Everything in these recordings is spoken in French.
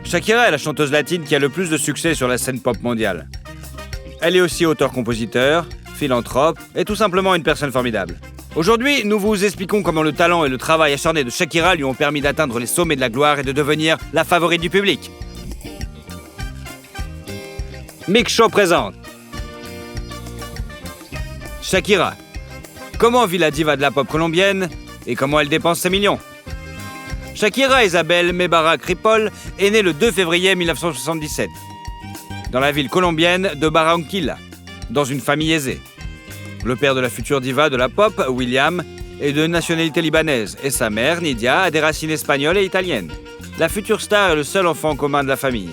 Shakira est la chanteuse latine qui a le plus de succès sur la scène pop mondiale. Elle est aussi auteur-compositeur, philanthrope et tout simplement une personne formidable. Aujourd'hui, nous vous expliquons comment le talent et le travail acharné de Shakira lui ont permis d'atteindre les sommets de la gloire et de devenir la favorite du public. Mix Show présente Shakira. Comment vit la diva de la pop colombienne et comment elle dépense ses millions? Shakira Isabel Mebarak Ripoll est née le 2 février 1977 dans la ville colombienne de Barranquilla, dans une famille aisée. Le père de la future diva de la pop, William, est de nationalité libanaise et sa mère, Nidia, a des racines espagnoles et italiennes. La future star est le seul enfant commun de la famille.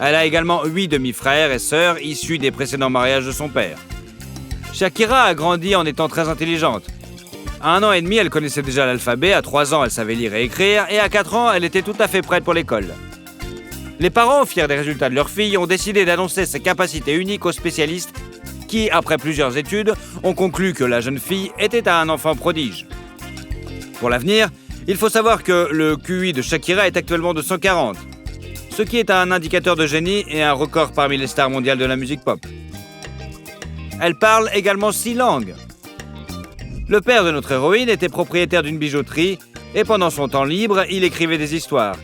Elle a également 8 demi-frères et sœurs issus des précédents mariages de son père. Shakira a grandi en étant très intelligente. À 1 an et demi, elle connaissait déjà l'alphabet, à 3 ans, elle savait lire et écrire, et à 4 ans, elle était tout à fait prête pour l'école. Les parents, fiers des résultats de leur fille, ont décidé d'annoncer ses capacités uniques aux spécialistes qui, après plusieurs études, ont conclu que la jeune fille était un enfant prodige. Pour l'avenir, il faut savoir que le QI de Shakira est actuellement de 140, ce qui est un indicateur de génie et un record parmi les stars mondiales de la musique pop. Elle parle également 6 langues. Le père de notre héroïne était propriétaire d'une bijouterie et pendant son temps libre, il écrivait des histoires.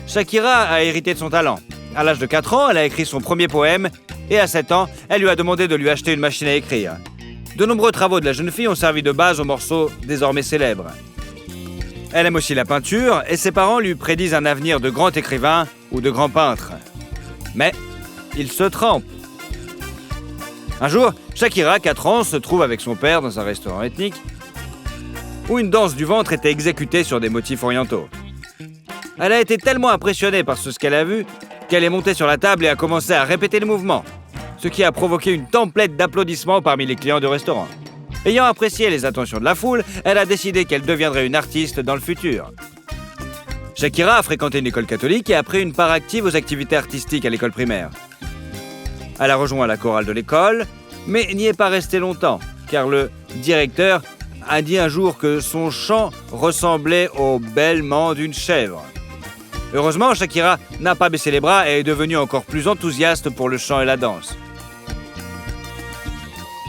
Shakira a hérité de son talent. À l'âge de 4 ans, elle a écrit son premier poème et à 7 ans, elle lui a demandé de lui acheter une machine à écrire. De nombreux travaux de la jeune fille ont servi de base aux morceaux désormais célèbres. Elle aime aussi la peinture et ses parents lui prédisent un avenir de grand écrivain ou de grand peintre. Mais il se trompe. Un jour, Shakira, 4 ans, se trouve avec son père dans un restaurant ethnique où une danse du ventre était exécutée sur des motifs orientaux. Elle a été tellement impressionnée par ce qu'elle a vu qu'elle est montée sur la table et a commencé à répéter le mouvement, ce qui a provoqué une tempête d'applaudissements parmi les clients du restaurant. Ayant apprécié les attentions de la foule, elle a décidé qu'elle deviendrait une artiste dans le futur. Shakira a fréquenté une école catholique et a pris une part active aux activités artistiques à l'école primaire. Elle a rejoint la chorale de l'école, mais n'y est pas restée longtemps, car le directeur a dit un jour que son chant ressemblait au bêlement d'une chèvre. Heureusement, Shakira n'a pas baissé les bras et est devenue encore plus enthousiaste pour le chant et la danse.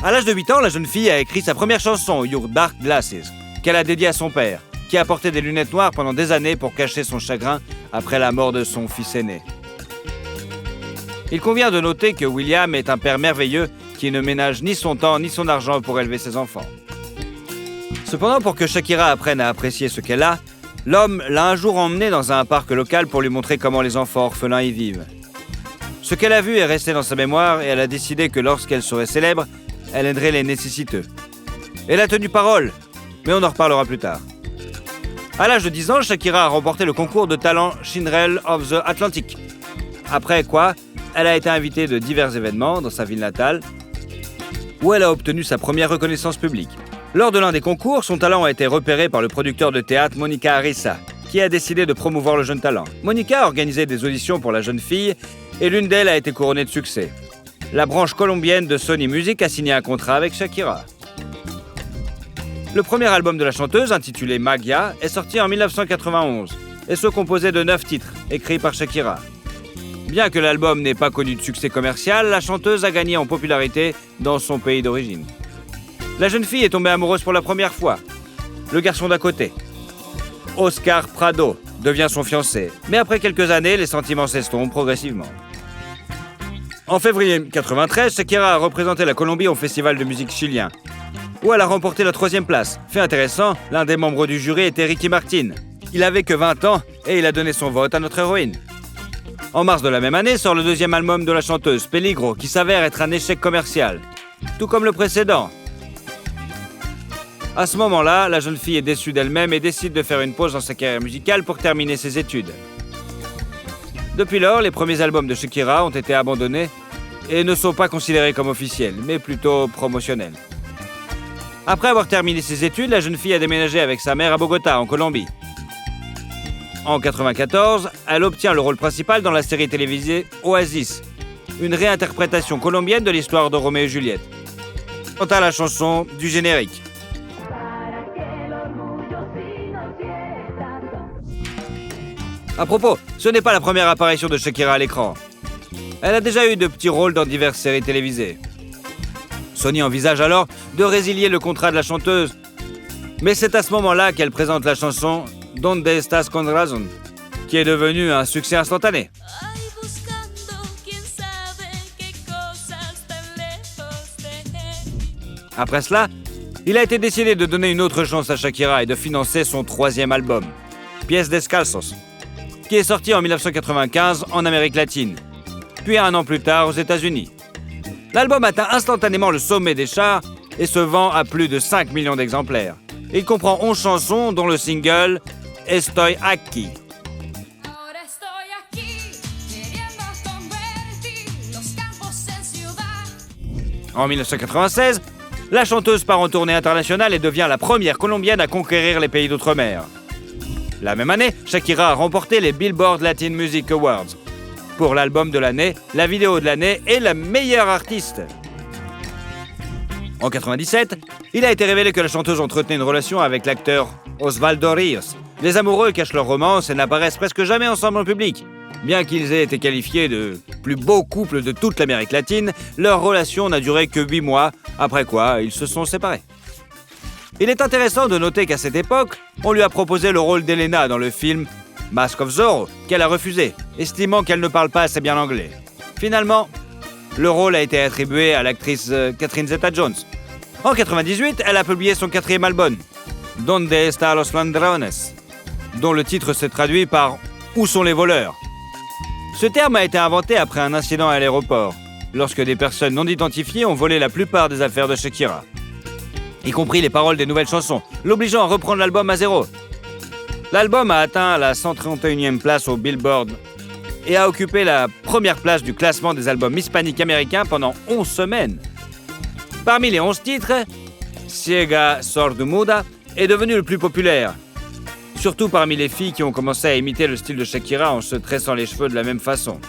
À l'âge de 8 ans, la jeune fille a écrit sa première chanson, Your Dark Glasses, qu'elle a dédiée à son père, qui a porté des lunettes noires pendant des années pour cacher son chagrin après la mort de son fils aîné. Il convient de noter que William est un père merveilleux qui ne ménage ni son temps ni son argent pour élever ses enfants. Cependant, pour que Shakira apprenne à apprécier ce qu'elle a, l'homme l'a un jour emmenée dans un parc local pour lui montrer comment les enfants orphelins y vivent. Ce qu'elle a vu est resté dans sa mémoire et elle a décidé que lorsqu'elle serait célèbre, elle aiderait les nécessiteux. Elle a tenu parole, mais on en reparlera plus tard. À l'âge de 10 ans, Shakira a remporté le concours de talent Cinderella of the Atlantic. Après quoi, elle a été invitée de divers événements dans sa ville natale, où elle a obtenu sa première reconnaissance publique. Lors de l'un des concours, son talent a été repéré par le producteur de théâtre Monica Arisa, qui a décidé de promouvoir le jeune talent. Monica a organisé des auditions pour la jeune fille et l'une d'elles a été couronnée de succès. La branche colombienne de Sony Music a signé un contrat avec Shakira. Le premier album de la chanteuse, intitulé Magia, est sorti en 1991 et se composait de 9 titres, écrits par Shakira. Bien que l'album n'ait pas connu de succès commercial, la chanteuse a gagné en popularité dans son pays d'origine. La jeune fille est tombée amoureuse pour la première fois. Le garçon d'à côté, Oscar Prado, devient son fiancé. Mais après quelques années, les sentiments s'estompent progressivement. En février 1993, Shakira a représenté la Colombie au festival de musique chilien, où elle a remporté la 3e place. Fait intéressant, l'un des membres du jury était Ricky Martin. Il avait que 20 ans et il a donné son vote à notre héroïne. En mars de la même année sort le 2e album de la chanteuse, Peligro, qui s'avère être un échec commercial, tout comme le précédent. À ce moment-là, la jeune fille est déçue d'elle-même et décide de faire une pause dans sa carrière musicale pour terminer ses études. Depuis lors, les premiers albums de Shakira ont été abandonnés et ne sont pas considérés comme officiels, mais plutôt promotionnels. Après avoir terminé ses études, la jeune fille a déménagé avec sa mère à Bogota, en Colombie. En 1994, elle obtient le rôle principal dans la série télévisée Oasis, une réinterprétation colombienne de l'histoire de Roméo et Juliette. Quant à la chanson du générique. À propos, ce n'est pas la première apparition de Shakira à l'écran. Elle a déjà eu de petits rôles dans diverses séries télévisées. Sony envisage alors de résilier le contrat de la chanteuse. Mais c'est à ce moment-là qu'elle présente la chanson « Donde estás con razón », qui est devenue un succès instantané. Après cela, il a été décidé de donner une autre chance à Shakira et de financer son 3e album, Pies Descalzos, qui est sorti en 1995 en Amérique latine, puis 1 an plus tard aux États-Unis. L'album atteint instantanément le sommet des charts et se vend à plus de 5 millions d'exemplaires. Il comprend 11 chansons, dont le single « Estoy aquí ». En 1996, la chanteuse part en tournée internationale et devient la première Colombienne à conquérir les pays d'outre-mer. La même année, Shakira a remporté les Billboard Latin Music Awards pour l'album de l'année, la vidéo de l'année et la meilleure artiste. En 1997, il a été révélé que la chanteuse entretenait une relation avec l'acteur Osvaldo Ríos. Les amoureux cachent leur romance et n'apparaissent presque jamais ensemble en public. Bien qu'ils aient été qualifiés de plus beaux couples de toute l'Amérique latine, leur relation n'a duré que 8 mois, après quoi ils se sont séparés. Il est intéressant de noter qu'à cette époque, on lui a proposé le rôle d'Elena dans le film Mask of Zorro, qu'elle a refusé, estimant qu'elle ne parle pas assez bien l'anglais. Finalement, le rôle a été attribué à l'actrice Catherine Zeta-Jones. En 1998, elle a publié son 4e album, Donde están los ladrones, dont le titre s'est traduit par « Où sont les voleurs ?». Ce terme a été inventé après un incident à l'aéroport, lorsque des personnes non identifiées ont volé la plupart des affaires de Shakira, y compris les paroles des nouvelles chansons, l'obligeant à reprendre l'album à zéro. L'album a atteint la 131e place au Billboard et a occupé la première place du classement des albums hispaniques américains pendant 11 semaines. Parmi les 11 titres, Ciega Sordomuda est devenu le plus populaire, surtout parmi les filles qui ont commencé à imiter le style de Shakira en se tressant les cheveux de la même façon.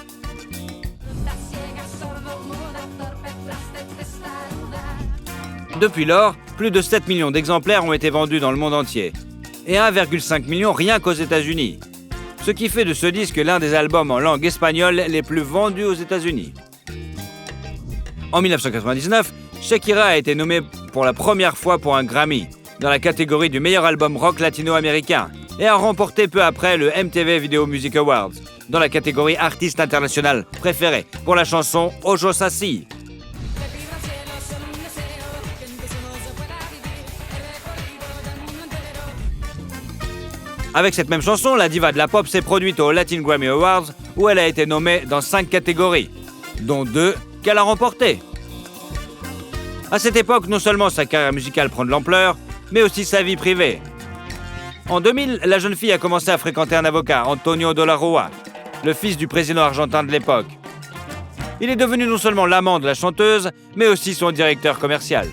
Depuis lors, plus de 7 millions d'exemplaires ont été vendus dans le monde entier, et 1,5 million rien qu'aux États-Unis, ce qui fait de ce disque l'un des albums en langue espagnole les plus vendus aux États-Unis. En 1999, Shakira a été nommée pour la première fois pour un Grammy, dans la catégorie du meilleur album rock latino-américain, et a remporté peu après le MTV Video Music Awards, dans la catégorie artiste international préféré, pour la chanson Ojo Sassi. Avec cette même chanson, la diva de la pop s'est produite aux Latin Grammy Awards, où elle a été nommée dans 5 catégories, dont 2 qu'elle a remportées. À cette époque, non seulement sa carrière musicale prend de l'ampleur, mais aussi sa vie privée. En 2000, la jeune fille a commencé à fréquenter un avocat, Antonio de la Rúa, le fils du président argentin de l'époque. Il est devenu non seulement l'amant de la chanteuse, mais aussi son directeur commercial.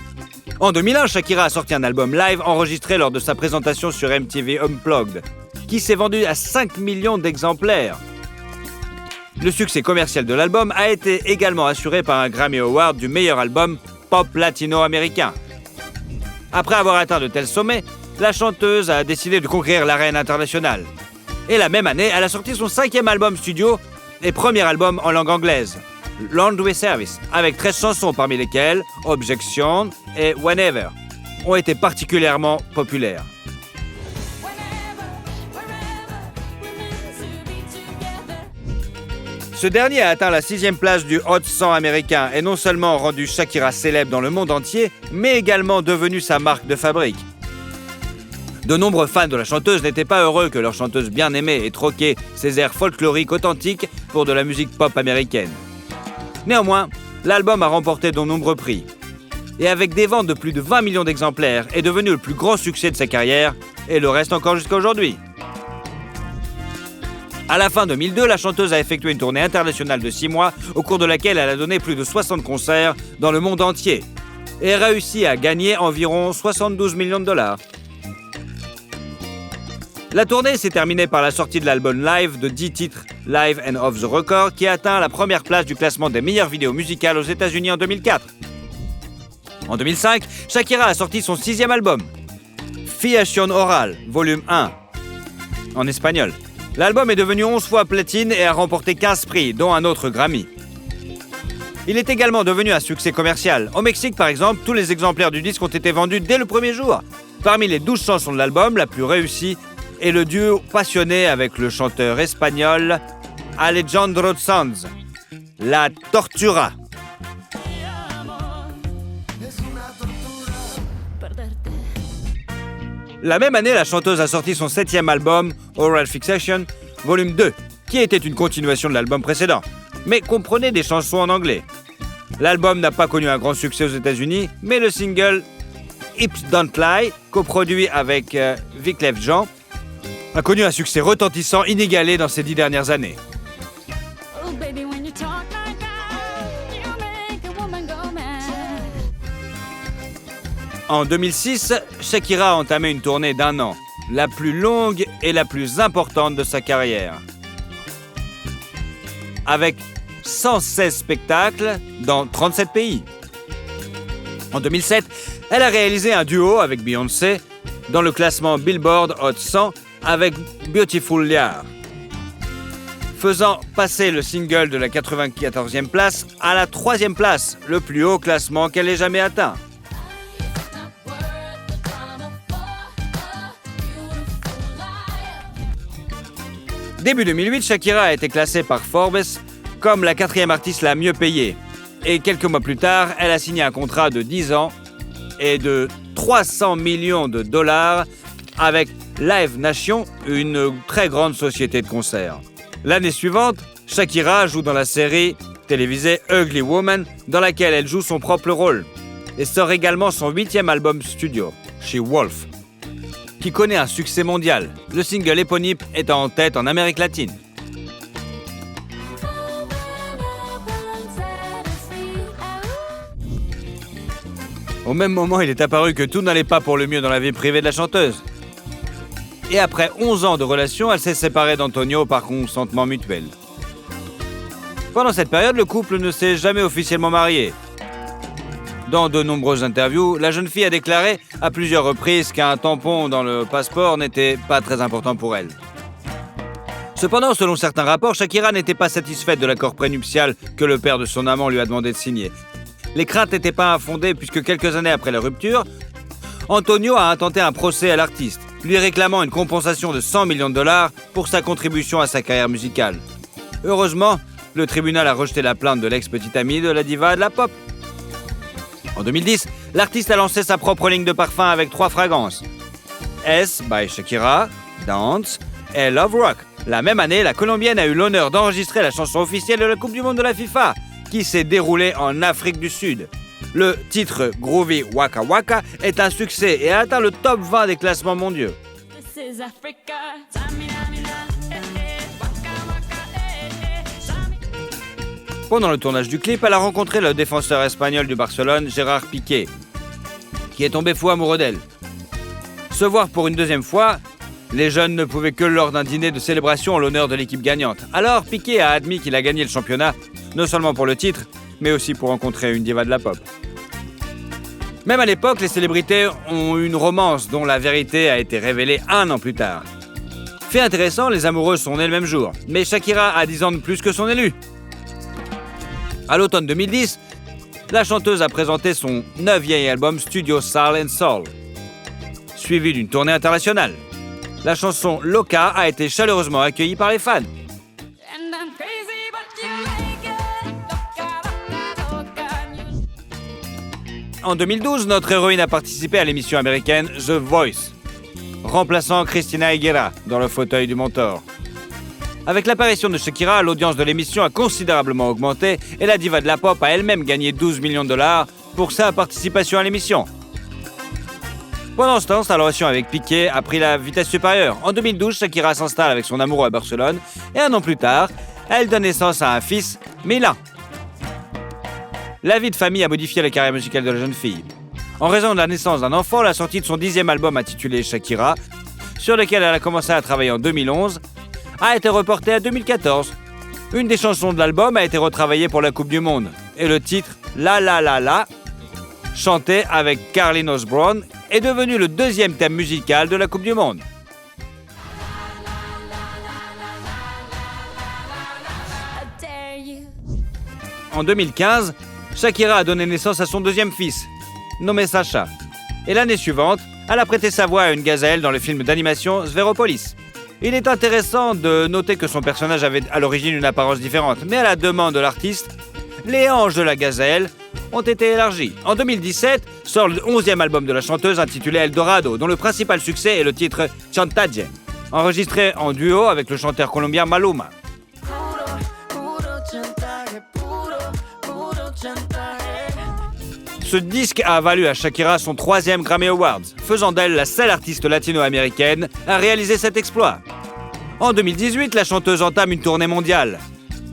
En 2001, Shakira a sorti un album live enregistré lors de sa présentation sur MTV Unplugged, qui s'est vendu à 5 millions d'exemplaires. Le succès commercial de l'album a été également assuré par un Grammy Award du meilleur album pop latino-américain. Après avoir atteint de tels sommets, la chanteuse a décidé de conquérir l'arène internationale. Et la même année, elle a sorti son 5e album studio et premier album en langue anglaise, Laundry Service, avec 13 chansons parmi lesquelles Objection et Whenever ont été particulièrement populaires. Ce dernier a atteint la 6e place du Hot 100 américain et non seulement rendu Shakira célèbre dans le monde entier, mais également devenu sa marque de fabrique. De nombreux fans de la chanteuse n'étaient pas heureux que leur chanteuse bien-aimée ait troqué ses airs folkloriques authentiques pour de la musique pop américaine. Néanmoins, l'album a remporté de nombreux prix et avec des ventes de plus de 20 millions d'exemplaires est devenu le plus grand succès de sa carrière et le reste encore jusqu'à aujourd'hui. À la fin 2002, la chanteuse a effectué une tournée internationale de 6 mois au cours de laquelle elle a donné plus de 60 concerts dans le monde entier et a réussi à gagner environ 72 millions de dollars. La tournée s'est terminée par la sortie de l'album live de 10 titres Live and Off the Record qui a atteint la première place du classement des meilleures vidéos musicales aux États-Unis en 2004. En 2005, Shakira a sorti son 6e album, Fiación Oral, volume 1, en espagnol, L'album est devenu 11 fois platine et a remporté 15 prix, dont un autre Grammy. Il est également devenu un succès commercial. Au Mexique, par exemple, tous les exemplaires du disque ont été vendus dès le premier jour. Parmi les 12 chansons de l'album, la plus réussie est le duo passionné avec le chanteur espagnol Alejandro Sanz, La Tortura. La même année, la chanteuse a sorti son 7e album, Oral Fixation, volume 2, qui était une continuation de l'album précédent, mais comprenait des chansons en anglais. L'album n'a pas connu un grand succès aux États-Unis, mais le single Hips Don't Lie, coproduit avec Wyclef Jean, a connu un succès retentissant inégalé dans ces 10 dernières années. En 2006, Shakira a entamé une tournée d'1 an, la plus longue et la plus importante de sa carrière. Avec 116 spectacles dans 37 pays. En 2007, elle a réalisé un duo avec Beyoncé dans le classement Billboard Hot 100 avec Beautiful Liar, faisant passer le single de la 94e place à la 3e place, le plus haut classement qu'elle ait jamais atteint. Début 2008, Shakira a été classée par Forbes comme la 4e artiste la mieux payée. Et quelques mois plus tard, elle a signé un contrat de 10 ans et de 300 millions de dollars avec Live Nation, une très grande société de concerts. L'année suivante, Shakira joue dans la série télévisée Ugly Woman, dans laquelle elle joue son propre rôle, et sort également son 8e album studio, She Wolf, qui connaît un succès mondial, le single éponyme étant en tête en Amérique latine. Au même moment, il est apparu que tout n'allait pas pour le mieux dans la vie privée de la chanteuse. Et après 11 ans de relation, elle s'est séparée d'Antonio par consentement mutuel. Pendant cette période, le couple ne s'est jamais officiellement marié. Dans de nombreuses interviews, la jeune fille a déclaré à plusieurs reprises qu'un tampon dans le passeport n'était pas très important pour elle. Cependant, selon certains rapports, Shakira n'était pas satisfaite de l'accord prénuptial que le père de son amant lui a demandé de signer. Les craintes n'étaient pas infondées puisque quelques années après la rupture, Antonio a intenté un procès à l'artiste, lui réclamant une compensation de 100 millions de dollars pour sa contribution à sa carrière musicale. Heureusement, le tribunal a rejeté la plainte de l'ex-petite amie de la diva de la pop. En 2010, l'artiste a lancé sa propre ligne de parfum avec 3 fragrances. S by Shakira, Dance et Love Rock. La même année, la Colombienne a eu l'honneur d'enregistrer la chanson officielle de la Coupe du Monde de la FIFA, qui s'est déroulée en Afrique du Sud. Le titre Groovy Waka Waka est un succès et a atteint le top 20 des classements mondiaux. Pendant le tournage du clip, elle a rencontré le défenseur espagnol du Barcelone, Gérard Piqué, qui est tombé fou amoureux d'elle. Se voir pour une deuxième fois, les jeunes ne pouvaient que lors d'un dîner de célébration en l'honneur de l'équipe gagnante. Alors Piqué a admis qu'il a gagné le championnat, non seulement pour le titre, mais aussi pour rencontrer une diva de la pop. Même à l'époque, les célébrités ont eu une romance dont la vérité a été révélée 1 an plus tard. Fait intéressant, les amoureux sont nés le même jour, mais Shakira a 10 ans de plus que son élu. À l'automne 2010, la chanteuse a présenté son 9e album Studio Soul and Soul, suivi d'une tournée internationale. La chanson Loca a été chaleureusement accueillie par les fans. En 2012, notre héroïne a participé à l'émission américaine The Voice, remplaçant Christina Aguilera dans le fauteuil du mentor. Avec l'apparition de Shakira, l'audience de l'émission a considérablement augmenté et la diva de la pop a elle-même gagné 12 millions de dollars pour sa participation à l'émission. Pendant ce temps, sa relation avec Piqué a pris la vitesse supérieure. En 2012, Shakira s'installe avec son amoureux à Barcelone et 1 an plus tard, elle donne naissance à un fils, Milan. La vie de famille a modifié la carrière musicale de la jeune fille. En raison de la naissance d'un enfant, la sortie de son 10e album intitulé Shakira, sur lequel elle a commencé à travailler en 2011, a été reportée à 2014. Une des chansons de l'album a été retravaillée pour la Coupe du Monde. Et le titre La La La La, chanté avec Carlinhos Brown, est devenu le 2e thème musical de la Coupe du Monde. En 2015, Shakira a donné naissance à son deuxième fils, nommé Sacha. Et l'année suivante, elle a prêté sa voix à une gazelle dans le film d'animation Zveropolis. Il est intéressant de noter que son personnage avait à l'origine une apparence différente, mais à la demande de l'artiste, les hanches de la gazelle ont été élargies. En 2017, sort le 11e album de la chanteuse intitulé Eldorado, dont le principal succès est le titre Chantaje, enregistré en duo avec le chanteur colombien Maluma. Ce disque a valu à Shakira son 3e Grammy Awards, faisant d'elle la seule artiste latino-américaine à réaliser cet exploit. En 2018, la chanteuse entame une tournée mondiale.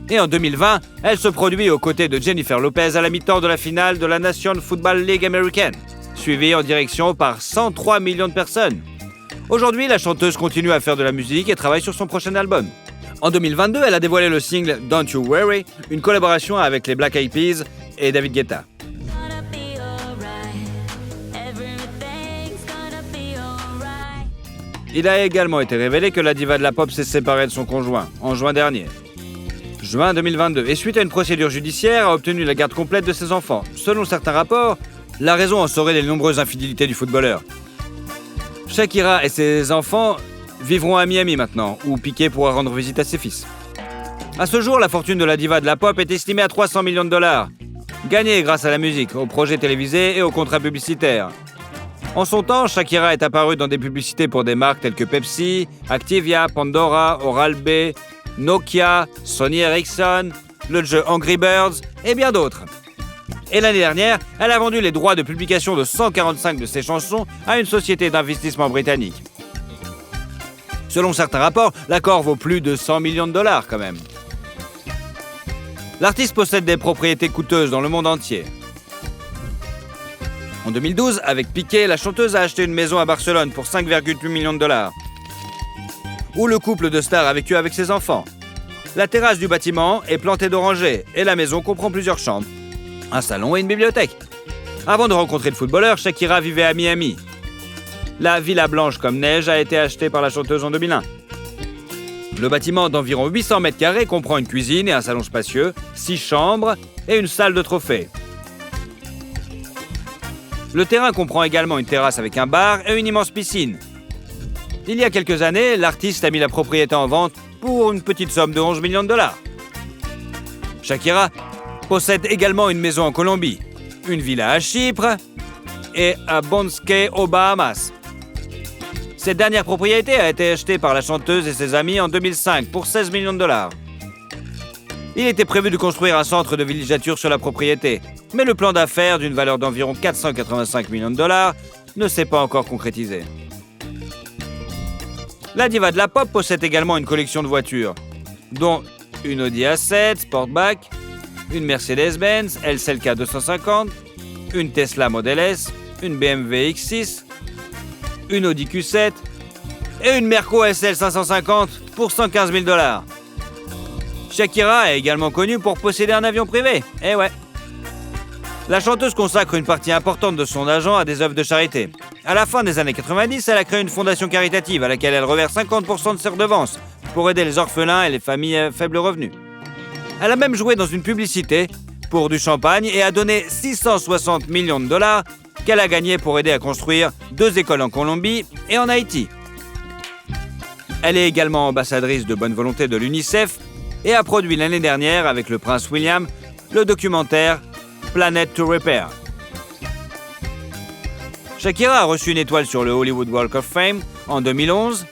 Et en 2020, elle se produit aux côtés de Jennifer Lopez à la mi-temps de la finale de la National Football League américaine, suivie en direction par 103 millions de personnes. Aujourd'hui, la chanteuse continue à faire de la musique et travaille sur son prochain album. En 2022, elle a dévoilé le single Don't You Worry, une collaboration avec les Black Eyed Peas et David Guetta. Il a également été révélé que la diva de la pop s'est séparée de son conjoint, en juin dernier. Juin 2022, et suite à une procédure judiciaire, a obtenu la garde complète de ses enfants. Selon certains rapports, la raison en serait les nombreuses infidélités du footballeur. Shakira et ses enfants vivront à Miami maintenant, où Piqué pourra rendre visite à ses fils. À ce jour, la fortune de la diva de la pop est estimée à 300 millions de dollars, gagnée grâce à la musique, aux projets télévisés et aux contrats publicitaires. En son temps, Shakira est apparue dans des publicités pour des marques telles que Pepsi, Activia, Pandora, Oral-B, Nokia, Sony Ericsson, le jeu Angry Birds et bien d'autres. Et l'année dernière, elle a vendu les droits de publication de 145 de ses chansons à une société d'investissement britannique. Selon certains rapports, l'accord vaut plus de 100 millions de dollars quand même. L'artiste possède des propriétés coûteuses dans le monde entier. En 2012, avec Piqué, la chanteuse a acheté une maison à Barcelone pour 5,8 millions de dollars, où le couple de stars a vécu avec ses enfants. La terrasse du bâtiment est plantée d'orangers et la maison comprend plusieurs chambres, un salon et une bibliothèque. Avant de rencontrer le footballeur, Shakira vivait à Miami. La villa blanche comme neige a été achetée par la chanteuse en 2001. Le bâtiment d'environ 800 mètres carrés comprend une cuisine et un salon spacieux, 6 chambres et une salle de trophées. Le terrain comprend également une terrasse avec un bar et une immense piscine. Il y a quelques années, l'artiste a mis la propriété en vente pour une petite somme de 11 millions de dollars. Shakira possède également une maison en Colombie, une villa à Chypre et à Bonske aux Bahamas. Cette dernière propriété a été achetée par la chanteuse et ses amis en 2005 pour 16 millions de dollars. Il était prévu de construire un centre de villégiature sur la propriété, mais le plan d'affaires d'une valeur d'environ 485 millions de dollars ne s'est pas encore concrétisé. La diva de la pop possède également une collection de voitures, dont une Audi A7 Sportback, une Mercedes-Benz SLK 250, une Tesla Model S, une BMW X6, une Audi Q7 et une Merco SL 550 pour 115 000 dollars. Shakira est également connue pour posséder un avion privé. Eh ouais. La chanteuse consacre une partie importante de son argent à des œuvres de charité. À la fin des années 90, elle a créé une fondation caritative à laquelle elle reverse 50% de ses redevances pour aider les orphelins et les familles à faible revenu. Elle a même joué dans une publicité pour du champagne et a donné 660 millions de dollars qu'elle a gagné pour aider à construire 2 écoles en Colombie et en Haïti. Elle est également ambassadrice de bonne volonté de l'UNICEF et a produit l'année dernière avec le prince William le documentaire Planet to Repair. Shakira a reçu une étoile sur le Hollywood Walk of Fame en 2011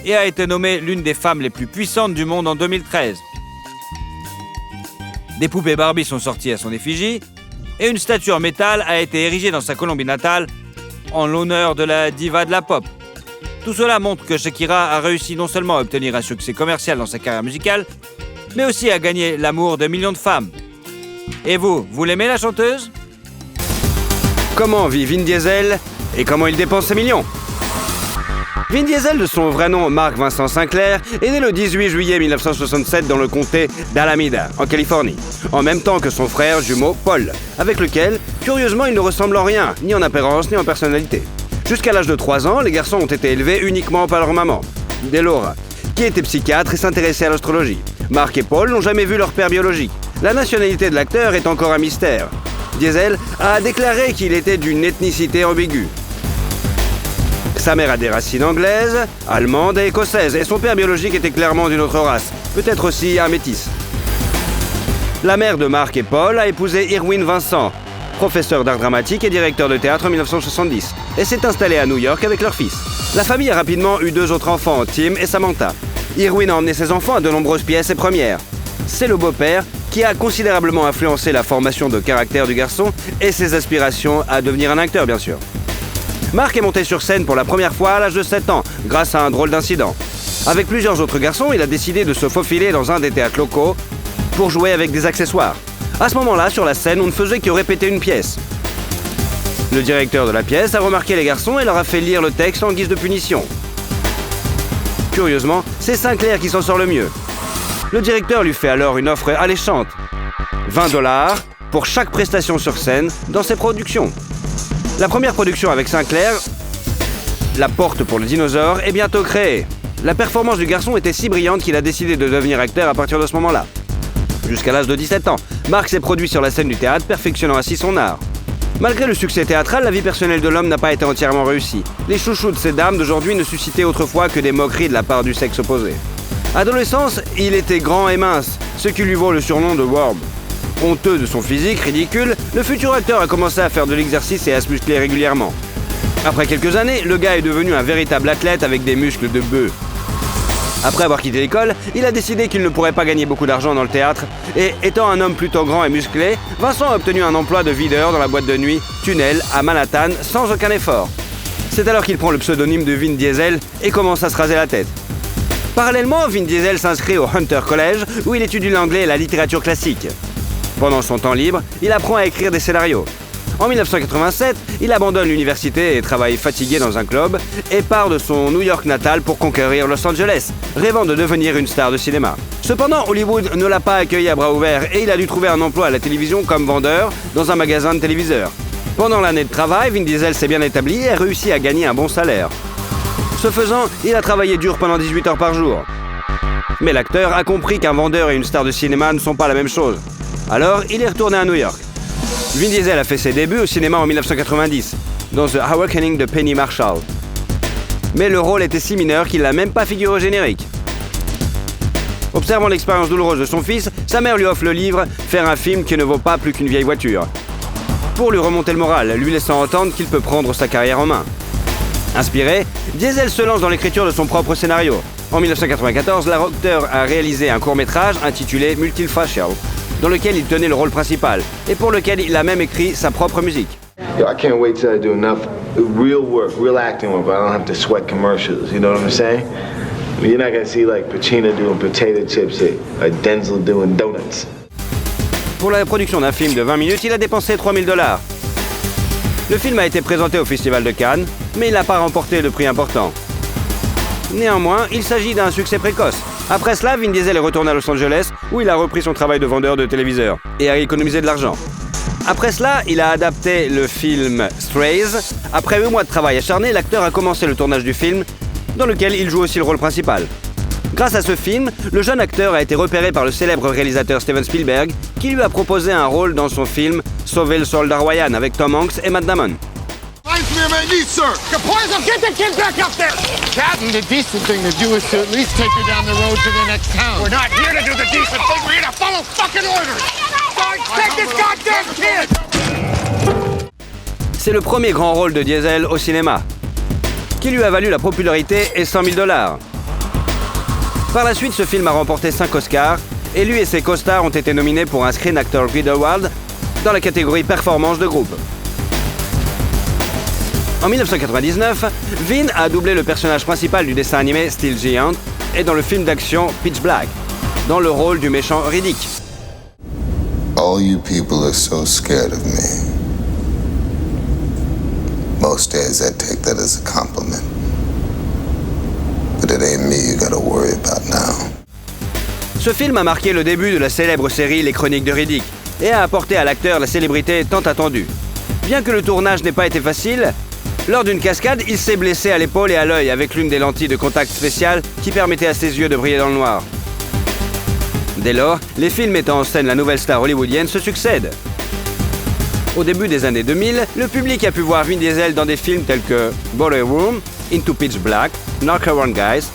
et a été nommée l'une des femmes les plus puissantes du monde en 2013. Des poupées Barbie sont sorties à son effigie et une statue en métal a été érigée dans sa Colombie natale en l'honneur de la diva de la pop. Tout cela montre que Shakira a réussi non seulement à obtenir un succès commercial dans sa carrière musicale, mais aussi à gagner l'amour de millions de femmes. Et vous l'aimez la chanteuse ? Comment vit Vin Diesel et comment il dépense ses millions ? Vin Diesel, de son vrai nom Mark Vincent Sinclair, est né le 18 juillet 1967 dans le comté d'Alameda, en Californie, en même temps que son frère jumeau Paul, avec lequel, curieusement, il ne ressemble en rien, ni en apparence ni en personnalité. Jusqu'à l'âge de 3 ans, les garçons ont été élevés uniquement par leur maman, Delora, qui était psychiatre et s'intéressait à l'astrologie. Mark et Paul n'ont jamais vu leur père biologique. La nationalité de l'acteur est encore un mystère. Diesel a déclaré qu'il était d'une ethnicité ambiguë. Sa mère a des racines anglaises, allemandes et écossaises, et son père biologique était clairement d'une autre race, peut-être aussi un métis. La mère de Mark et Paul a épousé Irwin Vincent, professeur d'art dramatique et directeur de théâtre en 1970, et s'est installée à New York avec leur fils. La famille a rapidement eu 2 autres enfants, Tim et Samantha. Irwin a emmené ses enfants à de nombreuses pièces et premières. C'est le beau-père qui a considérablement influencé la formation de caractère du garçon et ses aspirations à devenir un acteur, bien sûr. Mark est monté sur scène pour la première fois à l'âge de 7 ans, grâce à un drôle d'incident. Avec plusieurs autres garçons, il a décidé de se faufiler dans un des théâtres locaux pour jouer avec des accessoires. À ce moment-là, sur la scène, on ne faisait que répéter une pièce. Le directeur de la pièce a remarqué les garçons et leur a fait lire le texte en guise de punition. Curieusement, c'est Sinclair qui s'en sort le mieux. Le directeur lui fait alors une offre alléchante. $20 pour chaque prestation sur scène dans ses productions. La première production avec Sinclair, La Porte pour le dinosaure, est bientôt créée. La performance du garçon était si brillante qu'il a décidé de devenir acteur à partir de ce moment-là. Jusqu'à l'âge de 17 ans, Mark s'est produit sur la scène du théâtre, perfectionnant ainsi son art. Malgré le succès théâtral, la vie personnelle de l'homme n'a pas été entièrement réussie. Les chouchous de ces dames d'aujourd'hui ne suscitaient autrefois que des moqueries de la part du sexe opposé. Adolescence, il était grand et mince, ce qui lui vaut le surnom de Worm. Honteux de son physique ridicule, le futur acteur a commencé à faire de l'exercice et à se muscler régulièrement. Après quelques années, le gars est devenu un véritable athlète avec des muscles de bœuf. Après avoir quitté l'école, il a décidé qu'il ne pourrait pas gagner beaucoup d'argent dans le théâtre et, étant un homme plutôt grand et musclé, Vincent a obtenu un emploi de videur dans la boîte de nuit Tunnel à Manhattan sans aucun effort. C'est alors qu'il prend le pseudonyme de Vin Diesel et commence à se raser la tête. Parallèlement, Vin Diesel s'inscrit au Hunter College où il étudie l'anglais et la littérature classique. Pendant son temps libre, il apprend à écrire des scénarios. En 1987, il abandonne l'université et travaille fatigué dans un club et part de son New York natal pour conquérir Los Angeles, rêvant de devenir une star de cinéma. Cependant, Hollywood ne l'a pas accueilli à bras ouverts et il a dû trouver un emploi à la télévision comme vendeur dans un magasin de téléviseurs. Pendant l'année de travail, Vin Diesel s'est bien établi et a réussi à gagner un bon salaire. Ce faisant, il a travaillé dur pendant 18 heures par jour. Mais l'acteur a compris qu'un vendeur et une star de cinéma ne sont pas la même chose. Alors, il est retourné à New York. Vin Diesel a fait ses débuts au cinéma en 1990, dans The Awakening de Penny Marshall. Mais le rôle était si mineur qu'il n'a même pas figuré au générique. Observant l'expérience douloureuse de son fils, sa mère lui offre le livre « Faire un film qui ne vaut pas plus qu'une vieille voiture », pour lui remonter le moral, lui laissant entendre qu'il peut prendre sa carrière en main. Inspiré, Diesel se lance dans l'écriture de son propre scénario. En 1994, l'acteur a réalisé un court-métrage intitulé Multifacial, dans lequel il tenait le rôle principal, et pour lequel il a même écrit sa propre musique. Yo, I can't wait till I do enough real work, real acting work, but I don't have to sweat commercials, you know what I'm saying? You're not gonna see like Pacino doing potato chips or Denzel doing donuts. Pour la production d'un film de 20 minutes, il a dépensé $3000. Le film a été présenté au Festival de Cannes, mais il n'a pas remporté de prix important. Néanmoins, il s'agit d'un succès précoce. Après cela, Vin Diesel est retourné à Los Angeles, où il a repris son travail de vendeur de téléviseurs et a économisé de l'argent. Après cela, il a adapté le film Strays. Après 8 mois de travail acharné, l'acteur a commencé le tournage du film, dans lequel il joue aussi le rôle principal. Grâce à ce film, le jeune acteur a été repéré par le célèbre réalisateur Steven Spielberg, qui lui a proposé un rôle dans son film Sauver le soldat Ryan avec Tom Hanks et Matt Damon. Get the kid back up there! Captain, the decent thing to do is to at least take her down the road to the next town. We're not here to do the decent thing, we're here to follow fucking orders! Take this goddamn kid! C'est le premier grand rôle de Diesel au cinéma, qui lui a valu la popularité et $100 000. Par la suite, ce film a remporté 5 Oscars, et lui et ses co-stars ont été nominés pour un Screen Actor Guild Award dans la catégorie Performance de groupe. En 1999, Vin a doublé le personnage principal du dessin animé Steel Giant et dans le film d'action Pitch Black, dans le rôle du méchant Riddick. All you people are so scared of me. Most days I take that as a compliment. But it ain't me you gotta worry about now. Ce film a marqué le début de la célèbre série Les Chroniques de Riddick et a apporté à l'acteur la célébrité tant attendue. Bien que le tournage n'ait pas été facile, lors d'une cascade, il s'est blessé à l'épaule et à l'œil avec l'une des lentilles de contact spéciales qui permettait à ses yeux de briller dans le noir. Dès lors, les films mettant en scène la nouvelle star hollywoodienne se succèdent. Au début des années 2000, le public a pu voir Vin Diesel dans des films tels que Boiler Room, Into Pitch Black, Knockaround Guys,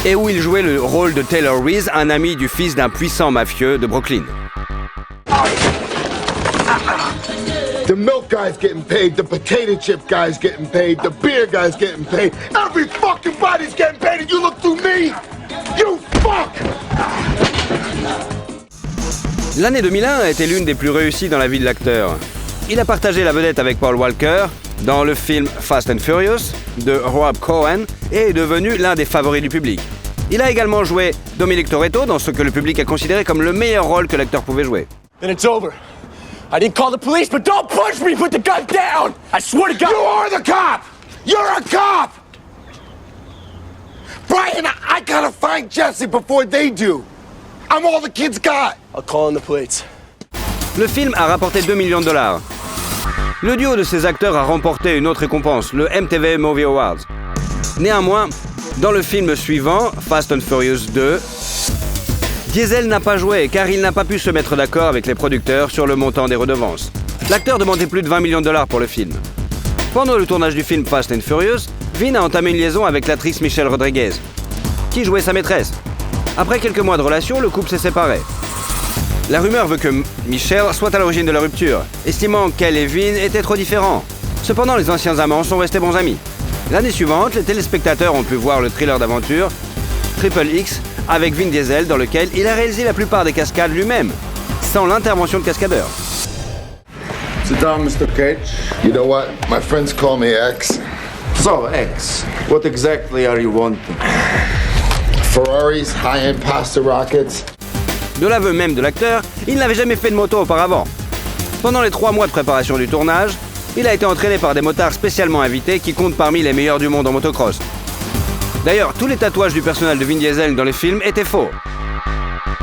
et où il jouait le rôle de Taylor Reese, un ami du fils d'un puissant mafieux de Brooklyn. The milk guy's getting paid, the potato chip guy's getting paid, the beer guy's getting paid, every fucking body's getting paid, and you look through me? You fuck! L'année 2001 a été l'une des plus réussies dans la vie de l'acteur. Il a partagé la vedette avec Paul Walker dans le film Fast and Furious de Rob Cohen et est devenu l'un des favoris du public. Il a également joué Dominic Toretto dans ce que le public a considéré comme le meilleur rôle que l'acteur pouvait jouer. Then it's over. I didn't call the police, but don't punch me! Put the gun down! I swear to God! You are the cop! You're a cop! Brian, I gotta find Jesse before they do. I'm all the kids got. I'll call in the plates. Le film a rapporté 2 millions de dollars. Le duo de ces acteurs a remporté une autre récompense, le MTV Movie Awards. Néanmoins, dans le film suivant, Fast and Furious 2, Diesel n'a pas joué car il n'a pas pu se mettre d'accord avec les producteurs sur le montant des redevances. L'acteur demandait plus de 20 millions de dollars pour le film. Pendant le tournage du film Fast and Furious, Vin a entamé une liaison avec l'actrice Michelle Rodriguez, qui jouait sa maîtresse. Après quelques mois de relation, le couple s'est séparé. La rumeur veut que Michelle soit à l'origine de la rupture, estimant qu'elle et Vin étaient trop différents. Cependant, les anciens amants sont restés bons amis. L'année suivante, les téléspectateurs ont pu voir le thriller d'aventure Triple X avec Vin Diesel, dans lequel il a réalisé la plupart des cascades lui-même, sans l'intervention de cascadeurs. Sit down, Mr. Cage. You know what? My friends call me X. So, X, what exactly are you wanting? Ferraris, high-end pasta rockets. De l'aveu même de l'acteur, il n'avait jamais fait de moto auparavant. Pendant les 3 mois de préparation du tournage, il a été entraîné par des motards spécialement invités qui comptent parmi les meilleurs du monde en motocross. D'ailleurs, tous les tatouages du personnage de Vin Diesel dans les films étaient faux.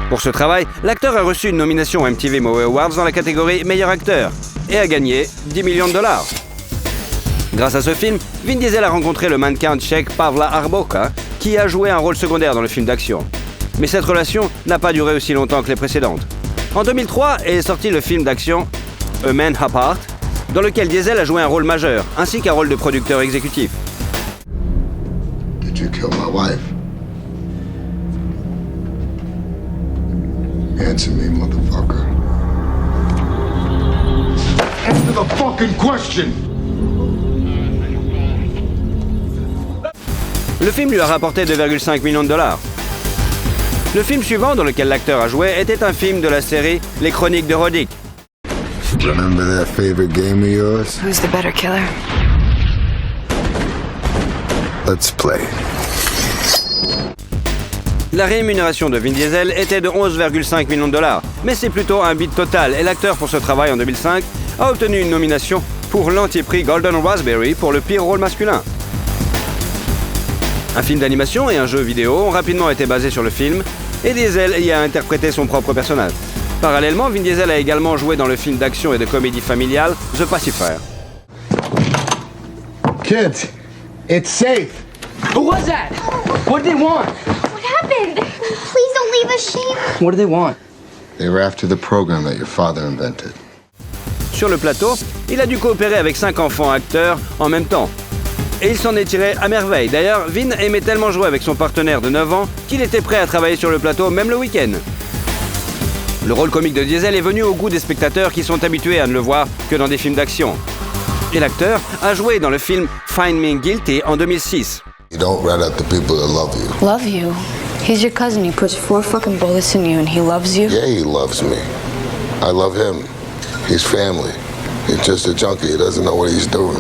Pour ce travail, l'acteur a reçu une nomination aux MTV Movie Awards dans la catégorie meilleur acteur et a gagné 10 millions de dollars. Grâce à ce film, Vin Diesel a rencontré le mannequin tchèque Pavla Arboka, qui a joué un rôle secondaire dans le film d'action. Mais cette relation n'a pas duré aussi longtemps que les précédentes. En 2003 est sorti le film d'action A Man Apart, dans lequel Diesel a joué un rôle majeur, ainsi qu'un rôle de producteur exécutif. Did you kill my wife? Answer me, motherfucker. Answer the fucking question! Le film lui a rapporté 2,5 millions de dollars. Le film suivant dans lequel l'acteur a joué était un film de la série Les Chroniques de Roddick. Remember that favorite game of yours? Who's the better killer? Let's play. La rémunération de Vin Diesel était de 11,5 millions de dollars, mais c'est plutôt un bid total et l'acteur pour ce travail en 2005 a obtenu une nomination pour l'anti-prix Golden Raspberry pour le pire rôle masculin. Un film d'animation et un jeu vidéo ont rapidement été basés sur le film et Diesel y a interprété son propre personnage. Parallèlement, Vin Diesel a également joué dans le film d'action et de comédie familiale The Pacifier. Kids, it's safe. Who was that? What did they want? What happened? Please don't leave us, Shane. What do they want? They were after the program that your father invented. Sur le plateau, il a dû coopérer avec 5 enfants acteurs en même temps. Et il s'en est tiré à merveille. D'ailleurs, Vin aimait tellement jouer avec son partenaire de 9 ans qu'il était prêt à travailler sur le plateau même le week-end. Le rôle comique de Diesel est venu au goût des spectateurs qui sont habitués à ne le voir que dans des films d'action. Et l'acteur a joué dans le film Find Me Guilty en 2006. You don't rat at the people that love you. Love you. He's your cousin. He puts 4 fucking bullets in you and he loves you. Yeah, he loves me. I love him. He's family. He's just a junkie. He doesn't know what he's doing.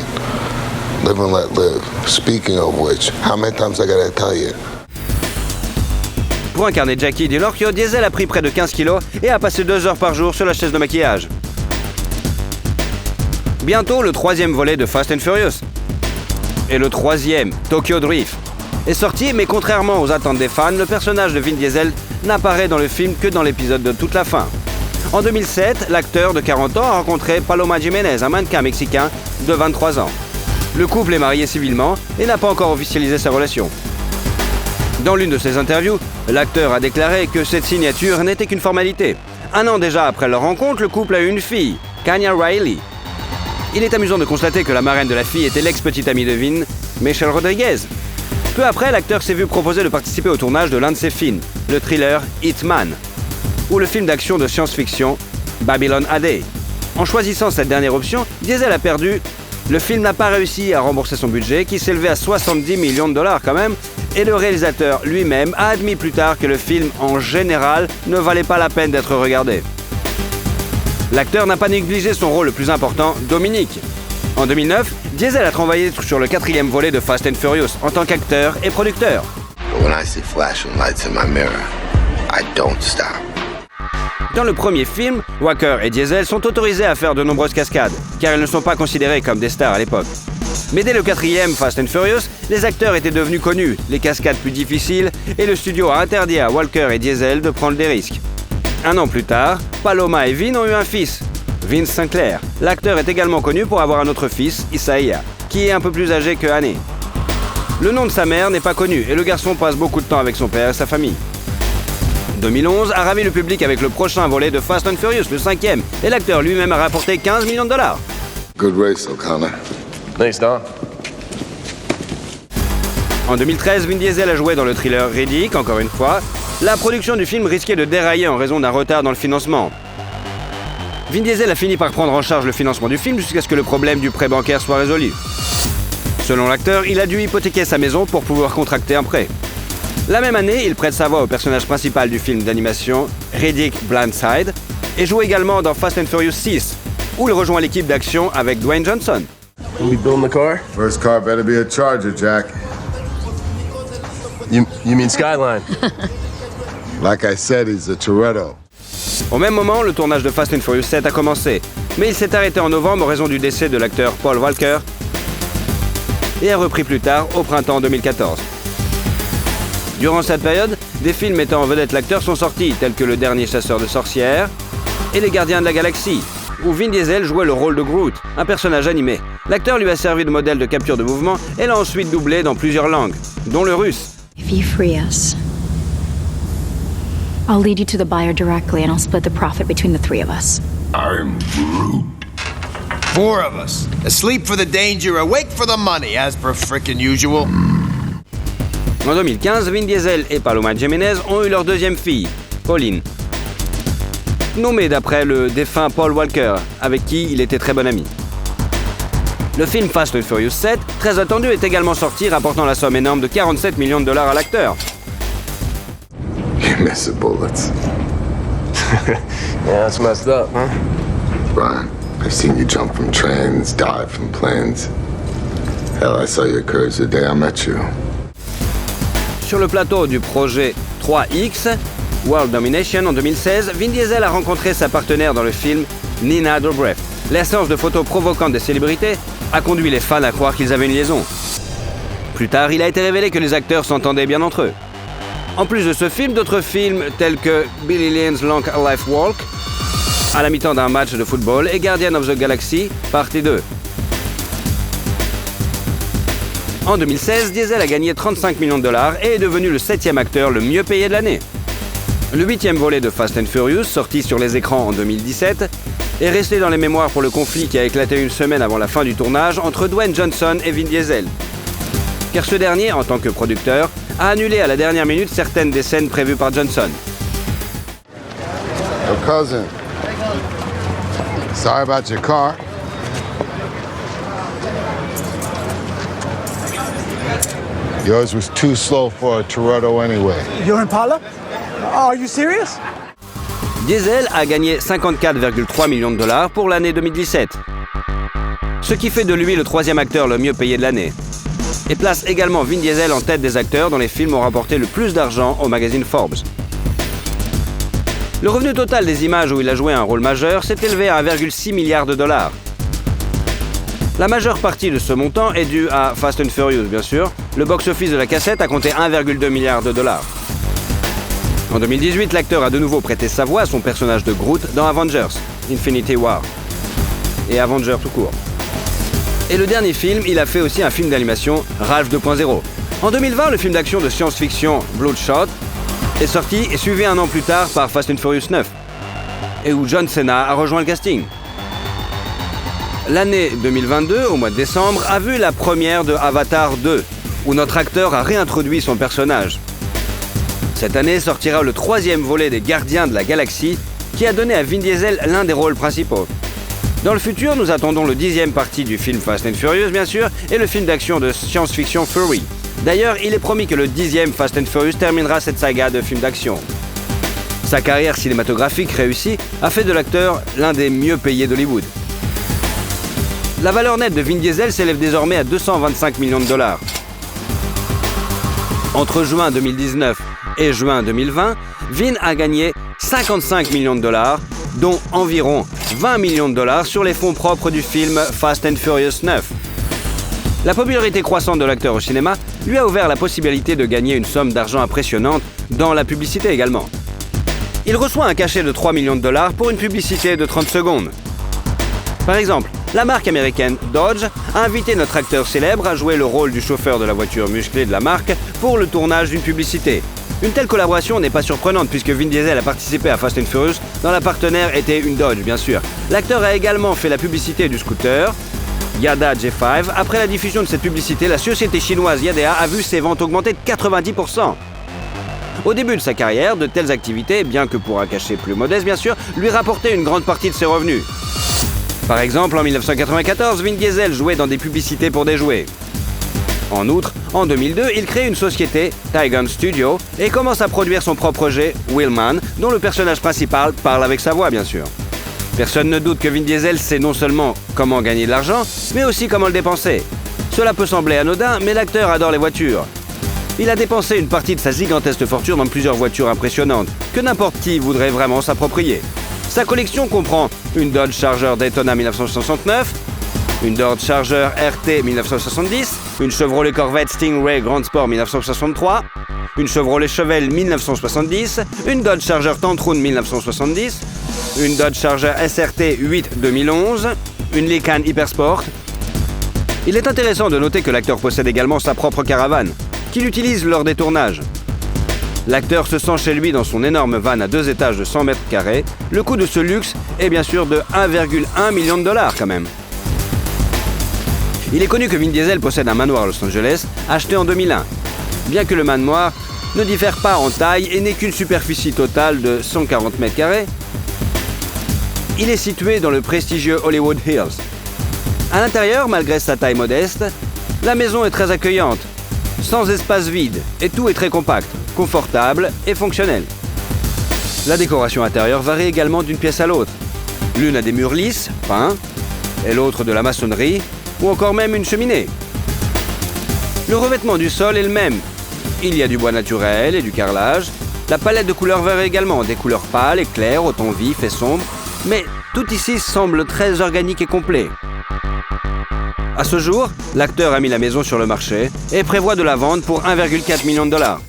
Live and let live. Speaking of which, how many times I gotta tell you? Pour incarner Jackie DiLorchio, Diesel a pris près de 15 kilos et a passé 2 heures par jour sur la chaise de maquillage. Bientôt, le 3e volet de Fast and Furious. Et le 3e, Tokyo Drift, est sorti, mais contrairement aux attentes des fans, le personnage de Vin Diesel n'apparaît dans le film que dans l'épisode de toute la fin. En 2007, l'acteur de 40 ans a rencontré Paloma Jiménez, un mannequin mexicain de 23 ans. Le couple est marié civilement et n'a pas encore officialisé sa relation. Dans l'une de ses interviews, l'acteur a déclaré que cette signature n'était qu'une formalité. 1 an déjà après leur rencontre, le couple a eu une fille, Kanya Riley. Il est amusant de constater que la marraine de la fille était l'ex-petite amie de Vin, Michelle Rodriguez. Peu après, l'acteur s'est vu proposer de participer au tournage de l'un de ses films, le thriller Hitman, ou le film d'action de science-fiction Babylon AD. En choisissant cette dernière option, Diesel a perdu. Le film n'a pas réussi à rembourser son budget, qui s'élevait à 70 millions de dollars quand même, et le réalisateur lui-même a admis plus tard que le film, en général, ne valait pas la peine d'être regardé. L'acteur n'a pas négligé son rôle le plus important, Dominique. En 2009, Diesel a travaillé sur le 4e volet de Fast and Furious en tant qu'acteur et producteur. When I see flashing lights in my mirror, I don't stop. Dans le premier film, Walker et Diesel sont autorisés à faire de nombreuses cascades, car ils ne sont pas considérés comme des stars à l'époque. Mais dès le 4e Fast and Furious, les acteurs étaient devenus connus, les cascades plus difficiles, et le studio a interdit à Walker et Diesel de prendre des risques. 1 an plus tard, Paloma et Vin ont eu un fils, Vince Sinclair. L'acteur est également connu pour avoir un autre fils, Isaiah, qui est un peu plus âgé que Annie. Le nom de sa mère n'est pas connu, et le garçon passe beaucoup de temps avec son père et sa famille. 2011 a ravi le public avec le prochain volet de Fast and Furious, le 5e, et l'acteur lui-même a rapporté 15 millions de dollars. Good race, O'Connor. Thanks, Don. En 2013, Vin Diesel a joué dans le thriller Riddick, encore une fois. La production du film risquait de dérailler en raison d'un retard dans le financement. Vin Diesel a fini par prendre en charge le financement du film jusqu'à ce que le problème du prêt bancaire soit résolu. Selon l'acteur, il a dû hypothéquer sa maison pour pouvoir contracter un prêt. La même année, il prête sa voix au personnage principal du film d'animation Riddick Blindside et joue également dans Fast and Furious 6, où il rejoint l'équipe d'action avec Dwayne Johnson. We building the car? First car better be a Charger, Jack. You mean Skyline? Like I said, he's a Toretto. Au même moment, le tournage de Fast and Furious 7 a commencé, mais il s'est arrêté en novembre en raison du décès de l'acteur Paul Walker et a repris plus tard au printemps 2014. Durant cette période, des films mettant en vedette l'acteur sont sortis, tels que Le Dernier Chasseur de Sorcières et Les Gardiens de la Galaxie, où Vin Diesel jouait le rôle de Groot, un personnage animé. L'acteur lui a servi de modèle de capture de mouvement et l'a ensuite doublé dans plusieurs langues, dont le russe. If you free us, I'll lead you to the buyer directly and I'll split the profit between the 3 of us. I'm Groot. 4 of us. Asleep for the danger, awake for the money, as per frickin' usual. En 2015, Vin Diesel et Paloma Jiménez ont eu leur 2e fille, Pauline, nommée d'après le défunt Paul Walker, avec qui il était très bon ami. Le film Fast and Furious 7, très attendu, est également sorti, rapportant la somme énorme de 47 millions de dollars à l'acteur. You miss the bullets. Yeah, that's messed up, huh? Brian, I've seen you jump from trains, dive from planes. Hell, I saw your courage the day I met you. Sur le plateau du projet 3X, World Domination en 2016, Vin Diesel a rencontré sa partenaire dans le film, Nina Dobrev. La séance de photos provocantes des célébrités a conduit les fans à croire qu'ils avaient une liaison. Plus tard, il a été révélé que les acteurs s'entendaient bien entre eux. En plus de ce film, d'autres films tels que Billy Lynn's Long Life Walk, à la mi-temps d'un match de football, et Guardian of the Galaxy, partie 2. En 2016, Diesel a gagné 35 millions de dollars et est devenu le 7e acteur le mieux payé de l'année. Le 8e volet de Fast and Furious, sorti sur les écrans en 2017, est resté dans les mémoires pour le conflit qui a éclaté une semaine avant la fin du tournage entre Dwayne Johnson et Vin Diesel. Car ce dernier, en tant que producteur, a annulé à la dernière minute certaines des scènes prévues par Johnson. Your cousin. Sorry about your car. Yours was too slow for a Toretto anyway. Your Impala? Are you serious? Diesel a gagné 54,3 millions de dollars pour l'année 2017, ce qui fait de lui le 3e acteur le mieux payé de l'année, et place également Vin Diesel en tête des acteurs dont les films ont rapporté le plus d'argent au magazine Forbes. Le revenu total des images où il a joué un rôle majeur s'est élevé à 1,6 milliard de dollars. La majeure partie de ce montant est due à Fast and Furious, bien sûr. Le box-office de la cassette a compté 1,2 milliard de dollars. En 2018, l'acteur a de nouveau prêté sa voix à son personnage de Groot dans Avengers, Infinity War, et Avengers tout court. Et le dernier film, il a fait aussi un film d'animation, Ralph 2.0. En 2020, le film d'action de science-fiction Bloodshot est sorti et suivi un an plus tard par Fast and Furious 9, et où John Cena a rejoint le casting. L'année 2022, au mois de décembre, a vu la première de Avatar 2, où notre acteur a réintroduit son personnage. Cette année sortira le 3e volet des Gardiens de la Galaxie, qui a donné à Vin Diesel l'un des rôles principaux. Dans le futur, nous attendons le 10e partie du film Fast and Furious, bien sûr, et le film d'action de science-fiction Fury. D'ailleurs, il est promis que le 10e Fast and Furious terminera cette saga de films d'action. Sa carrière cinématographique réussie a fait de l'acteur l'un des mieux payés d'Hollywood. La valeur nette de Vin Diesel s'élève désormais à 225 millions de dollars. Entre juin 2019 et juin 2020, Vin a gagné 55 millions de dollars, dont environ 20 millions de dollars sur les fonds propres du film Fast and Furious 9. La popularité croissante de l'acteur au cinéma lui a ouvert la possibilité de gagner une somme d'argent impressionnante dans la publicité également. Il reçoit un cachet de 3 millions de dollars pour une publicité de 30 secondes. Par exemple, la marque américaine Dodge a invité notre acteur célèbre à jouer le rôle du chauffeur de la voiture musclée de la marque pour le tournage d'une publicité. Une telle collaboration n'est pas surprenante puisque Vin Diesel a participé à Fast and Furious dont la partenaire était une Dodge, bien sûr. L'acteur a également fait la publicité du scooter Yada G5. Après la diffusion de cette publicité, la société chinoise Yada a vu ses ventes augmenter de 90%. Au début de sa carrière, de telles activités, bien que pour un cachet plus modeste bien sûr, lui rapportaient une grande partie de ses revenus. Par exemple, en 1994, Vin Diesel jouait dans des publicités pour des jouets. En outre, en 2002, il crée une société, Tygon Studio, et commence à produire son propre jeu, Wheelman, dont le personnage principal parle avec sa voix, bien sûr. Personne ne doute que Vin Diesel sait non seulement comment gagner de l'argent, mais aussi comment le dépenser. Cela peut sembler anodin, mais l'acteur adore les voitures. Il a dépensé une partie de sa gigantesque fortune dans plusieurs voitures impressionnantes, que n'importe qui voudrait vraiment s'approprier. Sa collection comprend une Dodge Charger Daytona 1969, une Dodge Charger RT 1970, une Chevrolet Corvette Stingray Grand Sport 1963, une Chevrolet Chevelle 1970, une Dodge Charger Tantrum 1970, une Dodge Charger SRT 8 2011, une Lycan Hypersport. Il est intéressant de noter que l'acteur possède également sa propre caravane, qu'il utilise lors des tournages. L'acteur se sent chez lui dans son énorme van à 2 étages de 100 mètres carrés. Le coût de ce luxe est bien sûr de 1,1 million de dollars quand même. Il est connu que Vin Diesel possède un manoir à Los Angeles, acheté en 2001. Bien que le manoir ne diffère pas en taille et n'ait qu'une superficie totale de 140 mètres carrés, il est situé dans le prestigieux Hollywood Hills. À l'intérieur, malgré sa taille modeste, la maison est très accueillante, sans espace vide, et tout est très compact, confortable et fonctionnel. La décoration intérieure varie également d'une pièce à l'autre. L'une a des murs lisses, peints, et l'autre de la maçonnerie, ou encore même une cheminée. Le revêtement du sol est le même. Il y a du bois naturel et du carrelage. La palette de couleurs varie également, des couleurs pâles et claires, au ton vif et sombre, mais tout ici semble très organique et complet. À ce jour, l'acteur a mis la maison sur le marché et prévoit de la vendre pour 1,4 million de dollars.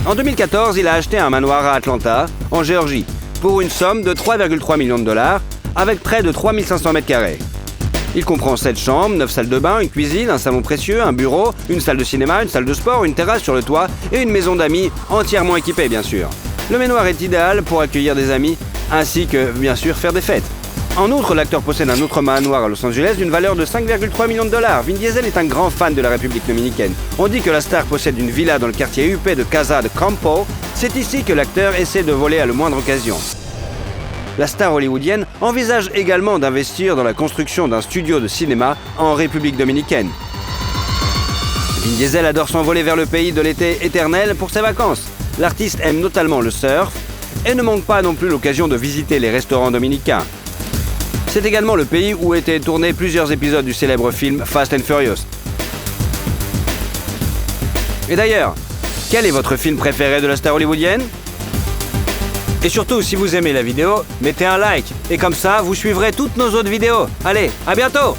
En 2014, il a acheté un manoir à Atlanta, en Géorgie, pour une somme de 3,3 millions de dollars, avec près de 3500 mètres carrés. Il comprend 7 chambres, 9 salles de bain, une cuisine, un salon précieux, un bureau, une salle de cinéma, une salle de sport, une terrasse sur le toit et une maison d'amis entièrement équipée, bien sûr. Le manoir est idéal pour accueillir des amis, ainsi que, bien sûr, faire des fêtes. En outre, l'acteur possède un autre manoir à Los Angeles d'une valeur de 5,3 millions de dollars. Vin Diesel est un grand fan de la République dominicaine. On dit que la star possède une villa dans le quartier huppé de Casa de Campo. C'est ici que l'acteur essaie de voler à la moindre occasion. La star hollywoodienne envisage également d'investir dans la construction d'un studio de cinéma en République dominicaine. Vin Diesel adore s'envoler vers le pays de l'été éternel pour ses vacances. L'artiste aime notamment le surf et ne manque pas non plus l'occasion de visiter les restaurants dominicains. C'est également le pays où étaient tournés plusieurs épisodes du célèbre film Fast and Furious. Et d'ailleurs, quel est votre film préféré de la star hollywoodienne ? Et surtout, si vous aimez la vidéo, mettez un like. Et comme ça, vous suivrez toutes nos autres vidéos. Allez, à bientôt !